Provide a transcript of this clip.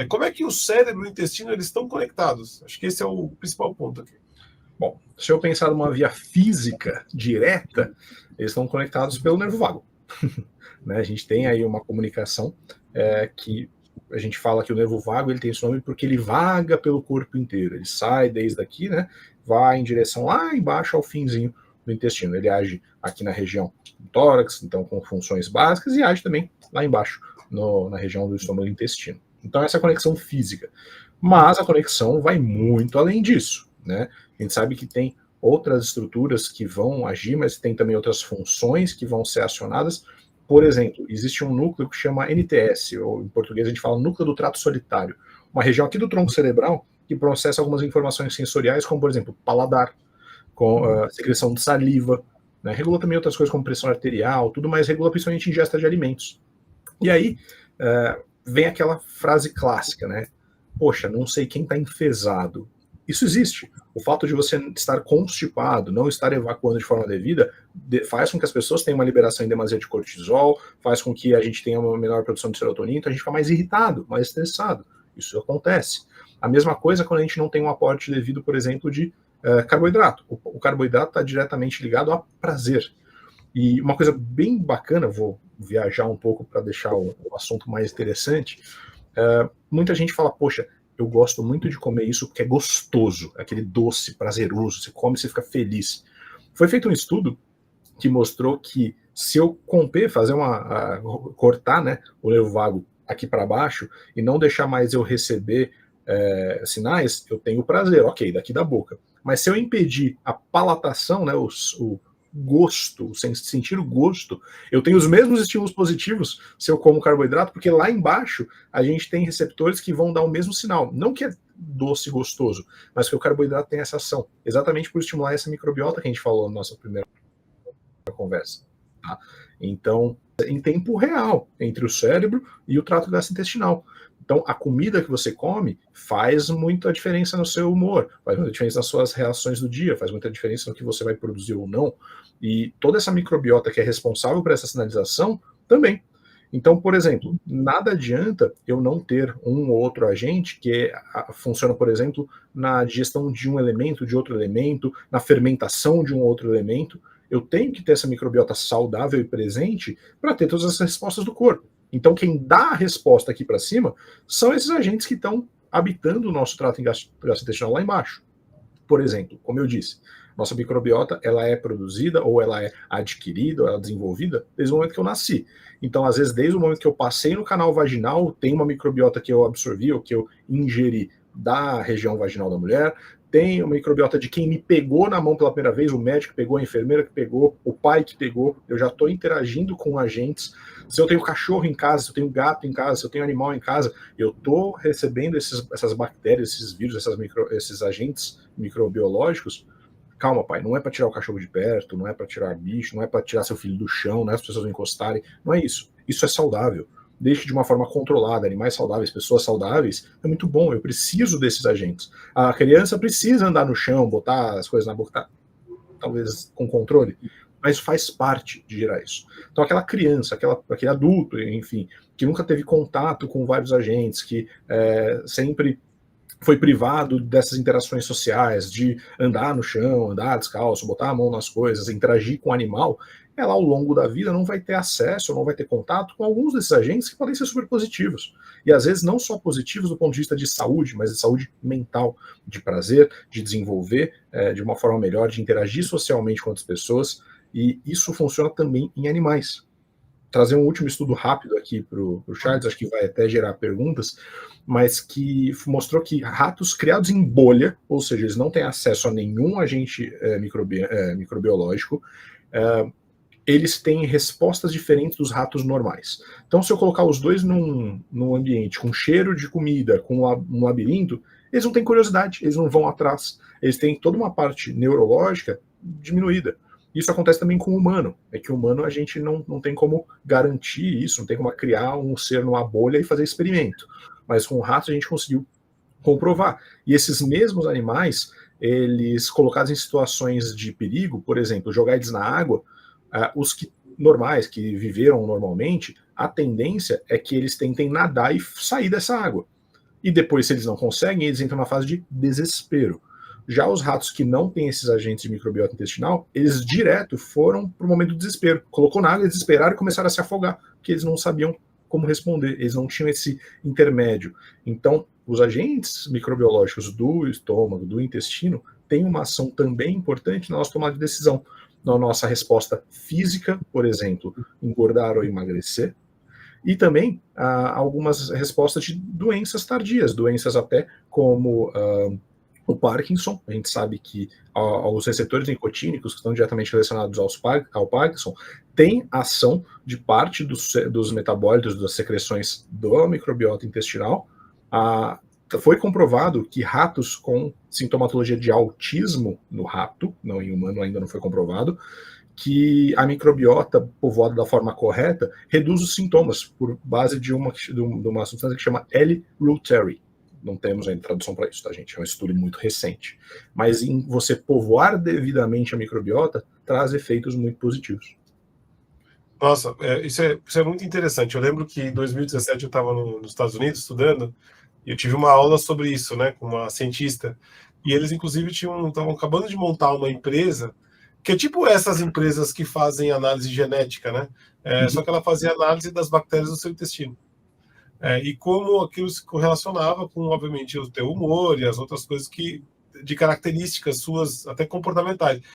Como é que o cérebro e o intestino eles estão conectados? Acho que esse é o principal ponto aqui. Bom, se eu pensar numa via física direta, eles estão conectados pelo nervo vago. Né? A gente tem aí uma comunicação que a gente fala que o nervo vago ele tem esse nome porque ele vaga pelo corpo inteiro. Ele sai desde aqui, né? Vai em direção lá embaixo ao finzinho do intestino. Ele age aqui na região do tórax, então com funções básicas, e age também lá embaixo, na região do estômago e intestino. Então essa é a conexão física. Mas a conexão vai muito além disso, né? A gente sabe que tem outras estruturas que vão agir, mas tem também outras funções que vão ser acionadas. Por exemplo, existe um núcleo que chama NTS, ou em português a gente fala núcleo do trato solitário, uma região aqui do tronco cerebral que processa algumas informações sensoriais, como por exemplo, paladar, com secreção de saliva, né? Regula também outras coisas como pressão arterial, tudo, mas regula principalmente ingesta de alimentos. E aí vem aquela frase clássica, né? Poxa, não sei quem está enfesado. Isso existe. O fato de você estar constipado, não estar evacuando de forma devida, faz com que as pessoas tenham uma liberação em demasia de cortisol, faz com que a gente tenha uma menor produção de serotonina, então a gente fica mais irritado, mais estressado. Isso acontece. A mesma coisa quando a gente não tem um aporte devido, por exemplo, de carboidrato. O carboidrato está diretamente ligado a prazer. E uma coisa bem bacana, vou viajar um pouco para deixar o assunto mais interessante, muita gente fala, poxa, eu gosto muito de comer isso porque é gostoso, aquele doce, prazeroso, você come e você fica feliz. Foi feito um estudo que mostrou que se eu fazer cortar, né, o nervo vago aqui para baixo e não deixar mais eu receber sinais, eu tenho prazer, ok, daqui da boca. Mas se eu impedir a palatação, né, o gosto, sem sentir o gosto, eu tenho os mesmos estímulos positivos se eu como carboidrato, porque lá embaixo a gente tem receptores que vão dar o mesmo sinal. Não que é doce e gostoso, mas que o carboidrato tem essa ação, exatamente por estimular essa microbiota que a gente falou na nossa primeira conversa. Tá? Então, em tempo real, entre o cérebro e o trato gastrointestinal. Então, a comida que você come faz muita diferença no seu humor, faz muita diferença nas suas reações do dia, faz muita diferença no que você vai produzir ou não. E toda essa microbiota que é responsável por essa sinalização também. Então, por exemplo, nada adianta eu não ter um ou outro agente que funciona, por exemplo, na digestão de um elemento, de outro elemento, na fermentação de um outro elemento. Eu tenho que ter essa microbiota saudável e presente para ter todas as respostas do corpo. Então, quem dá a resposta aqui para cima são esses agentes que estão habitando o nosso trato gastrointestinal lá embaixo. Por exemplo, como eu disse, nossa microbiota ela é produzida ou ela é adquirida ou ela é desenvolvida desde o momento que eu nasci. Então, às vezes, desde o momento que eu passei no canal vaginal, tem uma microbiota que eu absorvi ou que eu ingeri da região vaginal da mulher, tem uma microbiota de quem me pegou na mão pela primeira vez, o médico que pegou, a enfermeira que pegou, o pai que pegou, eu já estou interagindo com agentes. Se eu tenho cachorro em casa, se eu tenho gato em casa, se eu tenho animal em casa, eu estou recebendo essas bactérias, esses vírus, esses agentes microbiológicos. Calma, pai, não é para tirar o cachorro de perto, não é para tirar bicho, não é para tirar seu filho do chão, não é para as pessoas não encostarem, não é isso. Isso é saudável. Deixe de uma forma controlada, animais saudáveis, pessoas saudáveis, é muito bom, eu preciso desses agentes. A criança precisa andar no chão, botar as coisas na boca, talvez com controle, mas faz parte de gerar isso. Então aquela criança, aquele adulto, enfim, que nunca teve contato com vários agentes, que sempre foi privado dessas interações sociais, de andar no chão, andar descalço, botar a mão nas coisas, interagir com o animal, ela ao longo da vida não vai ter acesso, não vai ter contato com alguns desses agentes que podem ser super positivos. E às vezes não só positivos do ponto de vista de saúde, mas de saúde mental, de prazer, de desenvolver de uma forma melhor, de interagir socialmente com outras pessoas. E isso funciona também em animais. Trazer um último estudo rápido aqui para o Charles, acho que vai até gerar perguntas, mas que mostrou que ratos criados em bolha, ou seja, eles não têm acesso a nenhum agente microbiológico, eles têm respostas diferentes dos ratos normais. Então, se eu colocar os dois num ambiente com cheiro de comida, com um labirinto, eles não têm curiosidade, eles não vão atrás. Eles têm toda uma parte neurológica diminuída. Isso acontece também com o humano. É que o humano a gente não tem como garantir isso, não tem como criar um ser numa bolha e fazer experimento. Mas com o rato a gente conseguiu comprovar. E esses mesmos animais, eles colocados em situações de perigo, por exemplo, jogar eles na água, os que normais, que viveram normalmente, a tendência é que eles tentem nadar e sair dessa água. E depois, se eles não conseguem, eles entram na fase de desespero. Já os ratos que não têm esses agentes de microbiota intestinal, eles direto foram para o momento do desespero. Colocou na água, desesperaram e começaram a se afogar, porque eles não sabiam como responder, eles não tinham esse intermédio. Então, os agentes microbiológicos do estômago, do intestino, têm uma ação também importante na nossa tomada de decisão, na nossa resposta física, por exemplo, engordar ou emagrecer, e também algumas respostas de doenças tardias, doenças até como o Parkinson. A gente sabe que os receptores nicotínicos, que estão diretamente relacionados ao Parkinson, têm ação de parte dos metabólitos, das secreções do microbiota intestinal. Foi comprovado que ratos com sintomatologia de autismo no rato, não em humano ainda não foi comprovado, que a microbiota povoada da forma correta reduz os sintomas por base de uma substância que chama L-reuteri. Não temos ainda tradução para isso, tá, gente? É um estudo muito recente. Mas em você povoar devidamente a microbiota traz efeitos muito positivos. Nossa, isso é muito interessante. Eu lembro que em 2017 eu estava nos Estados Unidos estudando e eu tive uma aula sobre isso, né, com uma cientista. E eles, inclusive, estavam acabando de montar uma empresa que é tipo essas empresas que fazem análise genética, né? Só que ela fazia análise das bactérias do seu intestino. E como aquilo se correlacionava com, obviamente, o teu humor e as outras coisas de características suas, até comportamentais.